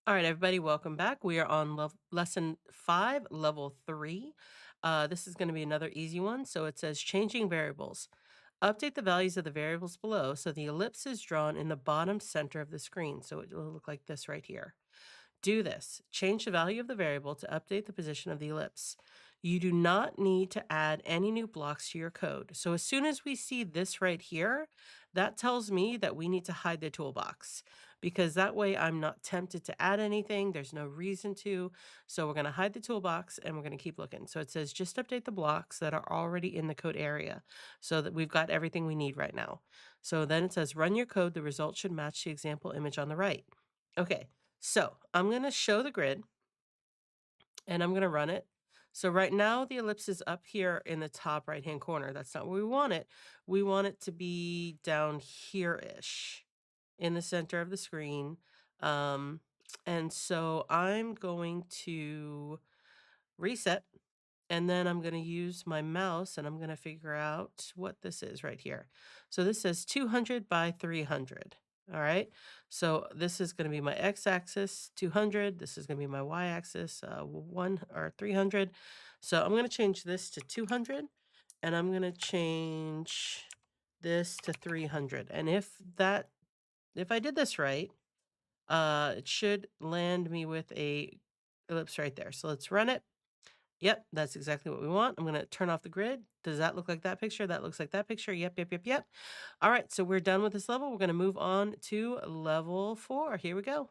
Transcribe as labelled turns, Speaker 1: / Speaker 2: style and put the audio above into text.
Speaker 1: All right, everybody, welcome back. We are on lesson 5, level 3. This is going to be another easy one. So it says changing variables. Update the values of the variables below so the ellipse is drawn in the bottom center of the screen. So it will look like this right here. Do this. Change the value of the variable to update the position of the ellipse. You do not need to add any new blocks to your code. So as soon as we see this right here, that tells me that we need to hide the toolbox because that way I'm not tempted to add anything. There's no reason to. So we're going to hide the toolbox and we're going to keep looking. So it says just update the blocks that are already in the code area so that we've got everything we need right now. So then it says run your code. The result should match the example image on the right. Okay. So I'm going to show the grid and I'm going to run it. So right now the ellipse is up here in the top right hand corner. That's not where we want it. We want it to be down here-ish in the center of the screen. Um, and so I'm going to reset and then I'm going to use my mouse and I'm going to figure out what this is right here. So this says 200 by 300. All right. So this is going to be my x-axis 200. This is going to be my y-axis 300. So I'm going to change this to 200 and I'm going to change this to 300. And if I did this right, it should land me with a ellipse right there. So let's run it. Yep, that's exactly what we want. I'm gonna turn off the grid. Does that look like that picture? That looks like that picture. Yep, yep, yep, yep. All right, so we're done with this level. We're gonna move on to level 4. Here we go.